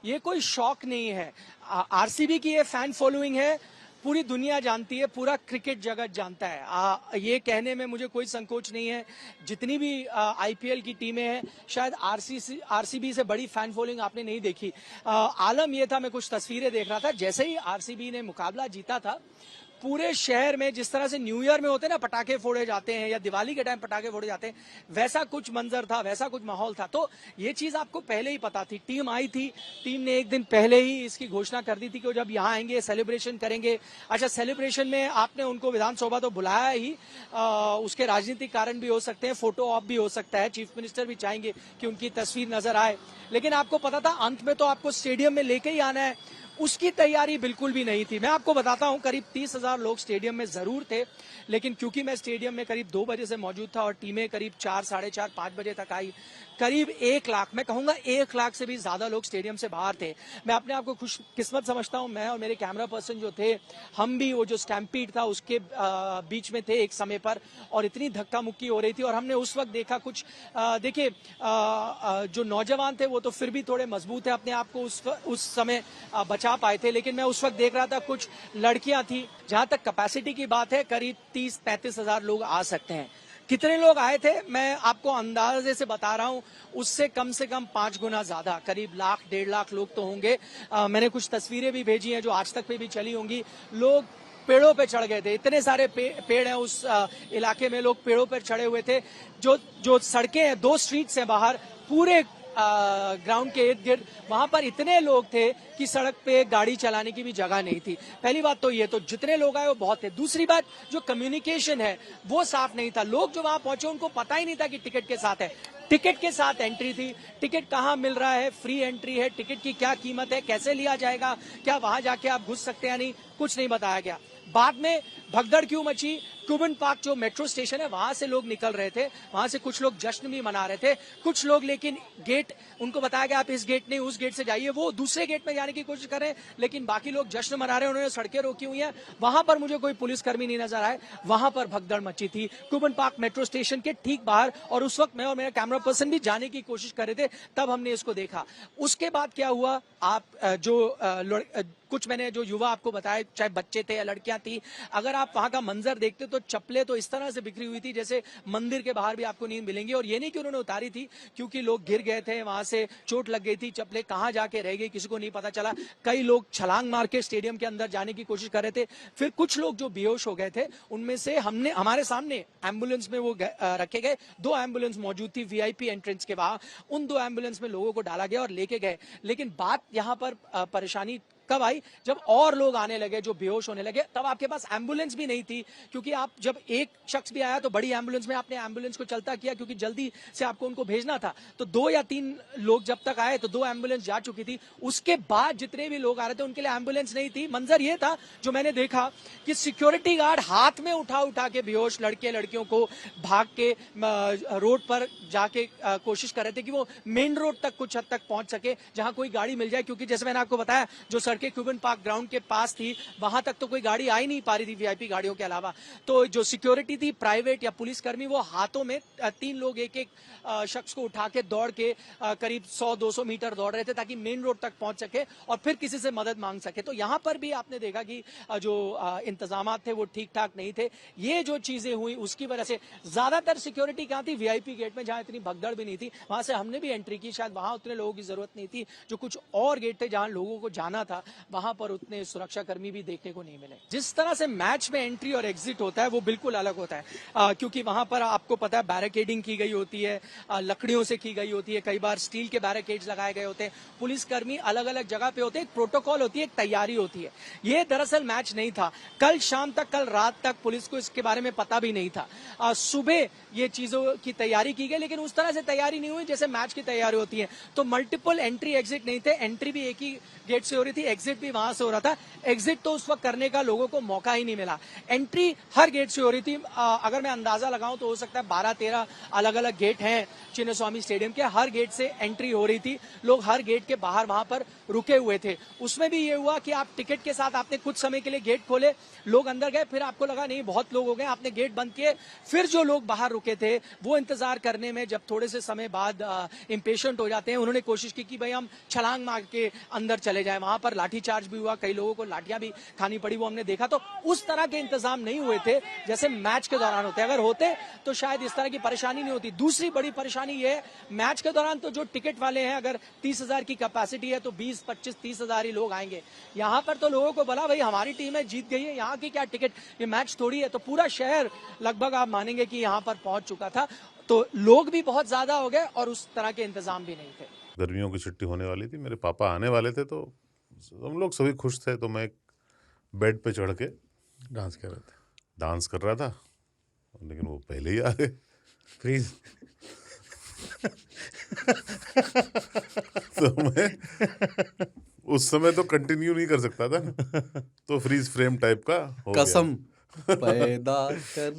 ये कोई शौक नहीं है। आरसीबी की ये फैन फॉलोइंग है, पूरी दुनिया जानती है, पूरा क्रिकेट जगत जानता है। ये कहने में मुझे कोई संकोच नहीं है, जितनी भी आईपीएल की टीमें हैं, शायद आरसीबी से बड़ी फैन फॉलोइंग आपने नहीं देखी। आलम ये था, मैं कुछ तस्वीरें देख रहा था, जैसे ही आरसीबी ने मुकाबला जीता था, पूरे शहर में जिस तरह से न्यू ईयर में होते हैं ना पटाखे फोड़े जाते हैं, या दिवाली के टाइम पटाखे फोड़े जाते हैं, वैसा कुछ मंजर था, वैसा कुछ माहौल था। तो ये चीज आपको पहले ही पता थी, टीम आई थी, टीम ने एक दिन पहले ही इसकी घोषणा कर दी थी कि जब यहाँ आएंगे सेलिब्रेशन करेंगे। अच्छा, सेलिब्रेशन में आपने उनको विधानसभा तो बुलाया ही, उसके राजनीतिक कारण भी हो सकते हैं, फोटो ऑप भी हो सकता है, चीफ मिनिस्टर भी चाहेंगे कि उनकी तस्वीर नजर आए, लेकिन आपको पता था अंत में तो आपको स्टेडियम में लेके ही आना है। उसकी तैयारी बिल्कुल भी नहीं थी। मैं आपको बताता हूं, करीब 30,000 लोग स्टेडियम में जरूर थे, लेकिन क्योंकि मैं स्टेडियम में करीब 2 बजे से मौजूद था और टीमें करीब 4, साढ़े 4, 5 बजे तक आई, करीब 1 लाख, मैं कहूंगा 1 लाख से भी ज्यादा लोग स्टेडियम से बाहर थे। मैं अपने आप को खुशकिस्मत समझता हूं, मैं और मेरे कैमरा पर्सन जो थे, हम भी वो जो स्टैम्पीड था उसके बीच में थे एक समय पर, और इतनी धक्का मुक्की हो रही थी, और हमने उस वक्त देखा कुछ देखिए जो नौजवान थे वो तो फिर भी थोड़े मजबूत है, अपने आप को उस समय बचा पाए थे, लेकिन मैं उस वक्त देख रहा था कुछ लड़कियां थी। जहां तक कैपेसिटी की बात है, करीब 30-35 हजार लोग आ सकते हैं। कितने लोग आए थे मैं आपको अंदाजे से बता रहा हूं, उससे कम से कम 5 गुना ज्यादा, करीब 1 लाख 1.5 लाख लोग तो होंगे। मैंने कुछ तस्वीरें भी भेजी हैं जो आज तक पे भी चली होंगी। लोग पेड़ों पे चढ़ गए थे, इतने सारे पेड़ हैं उस इलाके में, लोग पेड़ों पर चढ़े हुए थे। जो सड़कें हैं, 2 स्ट्रीट्स हैं बाहर, पूरे ग्राउंड के इर्द गिर्द, वहां पर इतने लोग थे कि सड़क पे गाड़ी चलाने की भी जगह नहीं थी। पहली बात तो ये, तो जितने लोग आए वो बहुत थे। दूसरी बात, जो कम्युनिकेशन है वो साफ नहीं था। लोग जो वहां पहुंचे उनको पता ही नहीं था कि टिकट के साथ है, टिकट के साथ एंट्री थी, टिकट कहाँ मिल रहा है, फ्री एंट्री है, टिकट की क्या कीमत है, कैसे लिया जाएगा, क्या वहां जाके आप घुस सकते हैं, नहीं, कुछ नहीं बताया गया। बाद में भगदड़ क्यों मची, क्यूबन पार्क जो मेट्रो स्टेशन है वहां से लोग निकल रहे थे, वहां से कुछ लोग जश्न भी मना रहे थे, कुछ लोग लेकिन गेट, उनको बताया गया आप इस गेट नहीं उस गेट से जाइए, वो दूसरे गेट में जाने की कोशिश कर रहे हैं, लेकिन बाकी लोग जश्न मना रहे हैं, उन्होंने सड़कें रोकी हुई हैं। वहां पर मुझे कोई पुलिसकर्मी नहीं नजर आए, वहां पर भगदड़ मची थी क्यूबन पार्क मेट्रो स्टेशन के ठीक बाहर, और उस वक्त मैं और मेरा कैमरा पर्सन भी जाने की कोशिश कर रहे थे, तब हमने इसको देखा। उसके बाद क्या हुआ, आप कुछ मैंने जो युवा आपको बताया, चाहे बच्चे थे या लड़कियां थी, अगर आप वहां का मंजर देखते तो चप्पलें तो इस तरह से बिखरी हुई थी जैसे मंदिर के बाहर भी आपको नहीं मिलेंगी। और ये नहीं कि उन्होंने उतारी थी, क्योंकि लोग गिर गए थे, वहां से चोट लग गई थी, चप्पलें कहां जाके रह गई किसी को नहीं पता चला। कई लोग छलांग मार के स्टेडियम के अंदर जाने की कोशिश कर रहे थे। फिर कुछ लोग जो बेहोश हो गए थे, उनमें से हमारे सामने एम्बुलेंस में वो रखे गए। 2 एम्बुलेंस मौजूद थी वीआईपी एंट्रेंस के वहां, उन 2 एम्बुलेंस में लोगों को डाला गया और लेके गए। लेकिन बात यहां पर परेशानी कब आई, जब और लोग आने लगे जो बेहोश होने लगे, तब आपके पास एम्बुलेंस भी नहीं थी, क्योंकि आप जब एक शख्स भी आया तो बड़ी एम्बुलेंस में आपने एम्बुलेंस को चलता किया, क्योंकि जल्दी से आपको उनको भेजना था। तो 2 या 3 लोग जब तक आए तो 2 एम्बुलेंस जा चुकी थी। उसके बाद जितने भी लोग आ रहे थे उनके लिए एम्बुलेंस नहीं थी। मंजर ये था जो मैंने देखा कि सिक्योरिटी गार्ड हाथ में उठा के बेहोश लड़के लड़कियों को भाग के रोड पर जाके कोशिश कर रहे थे कि वो मेन रोड तक कुछ हद तक पहुंच सके, जहां कोई गाड़ी मिल जाए, क्योंकि जैसे मैंने आपको बताया जो के क्यूबन पार्क ग्राउंड के पास थी, वहां तक तो कोई गाड़ी आ ही नहीं पा रही थी वीआईपी गाड़ियों के अलावा। तो जो सिक्योरिटी थी, प्राइवेट या पुलिसकर्मी, वो हाथों में 3 लोग एक शख्स को उठा के दौड़ के करीब 100-200 मीटर दौड़ रहे थे ताकि मेन रोड तक पहुंच सके और फिर किसी से मदद मांग सके। तो यहां पर भी आपने देखा कि जो इंतजाम थे वो ठीक ठाक नहीं थे। ये जो चीजें हुई उसकी वजह से ज्यादातर सिक्योरिटी कहां थी, वीआईपी गेट में, जहां इतनी भगदड़ भी नहीं थी, वहां से हमने भी एंट्री की। शायद वहां उतने लोगों की जरूरत नहीं थी। जो कुछ और गेट थे जहां लोगों को जाना था, वहां पर उतने सुरक्षा कर्मी भी देखने को नहीं मिले। जिस तरह से मैच में एंट्री और एग्जिट होता है वो बिल्कुल अलग होता है, क्योंकि वहां पर आपको पता है बैरिकेडिंग की गई होती है, लकड़ियों से की गई होती है, कई बार स्टील के बैरिकेड्स लगाए गए होते हैं, पुलिसकर्मी अलग अलग जगह पे होते हैं, एक प्रोटोकॉल होती है, एक तैयारी होती है। ये दरअसल मैच नहीं था। कल शाम तक, कल रात तक पुलिस को इसके बारे में पता भी नहीं था। सुबह ये चीजों की तैयारी की गई, लेकिन उस तरह से तैयारी नहीं हुई जैसे मैच की तैयारी होती है। तो मल्टीपल एंट्री एग्जिट नहीं थे, एंट्री भी एक ही गेट से हो रही थी, एग्जिट भी वहां से हो रहा था। एग्जिट तो उस वक्त करने का लोगों को मौका ही नहीं मिला। एंट्री हर गेट से हो रही थी। अगर मैं अंदाजा लगाऊं तो हो सकता है 12-13 अलग अलग गेट हैं चिन्नस्वामी स्टेडियम के, हर गेट से एंट्री हो रही थी। लोग हर गेट के बाहर वहां पर रुके हुए थे। उसमें भी ये हुआ कि आप टिकट के साथ आपने कुछ समय के लिए गेट खोले, लोग अंदर गए, फिर आपको लगा नहीं बहुत लोग हो गए, आपने गेट बंद किए, फिर जो लोग बाहर रुके थे वो इंतजार करने में जब थोड़े से समय बाद इम्पेशेंट हो जाते हैं, उन्होंने कोशिश की कि भाई हम छलांग मार के अंदर चले जाएं। वहां पर लाठीचार्ज भी हुआ, कई लोगों को लाठियां भी खानी पड़ी, वो हमने देखा। तो उस तरह के इंतजाम नहीं हुए थे जैसे मैच के दौरान होते। अगर होते तो शायद इस तरह की परेशानी नहीं होती। दूसरी बड़ी परेशानी ये है, मैच के दौरान तो जो टिकट वाले हैं, अगर 30,000 की कैपेसिटी है तो 20, 25, 30,000 ही लोग आएंगे। यहाँ पर तो लोगों को बोला भाई हमारी टीम है, जीत गई है, यहाँ की क्या टिकट, ये मैच थोड़ी है। तो पूरा शहर लगभग आप मानेंगे कि यहाँ पर पहुंच चुका था। तो लोग भी बहुत ज्यादा हो गए और उस तरह के इंतजाम भी नहीं थे। गर्मियों की छुट्टी होने वाली थी, मेरे पापा आने वाले थे, तो हम लोग सभी खुश थे। तो मैं एक बेड पे चढ़ के डांस कर रहे थे, डांस कर रहा था, लेकिन वो पहले ही आ गए। फ्रीज। तो मैं उस समय तो कंटिन्यू नहीं कर सकता था, तो फ्रीज फ्रेम टाइप का हो गया। कसम पैदा कर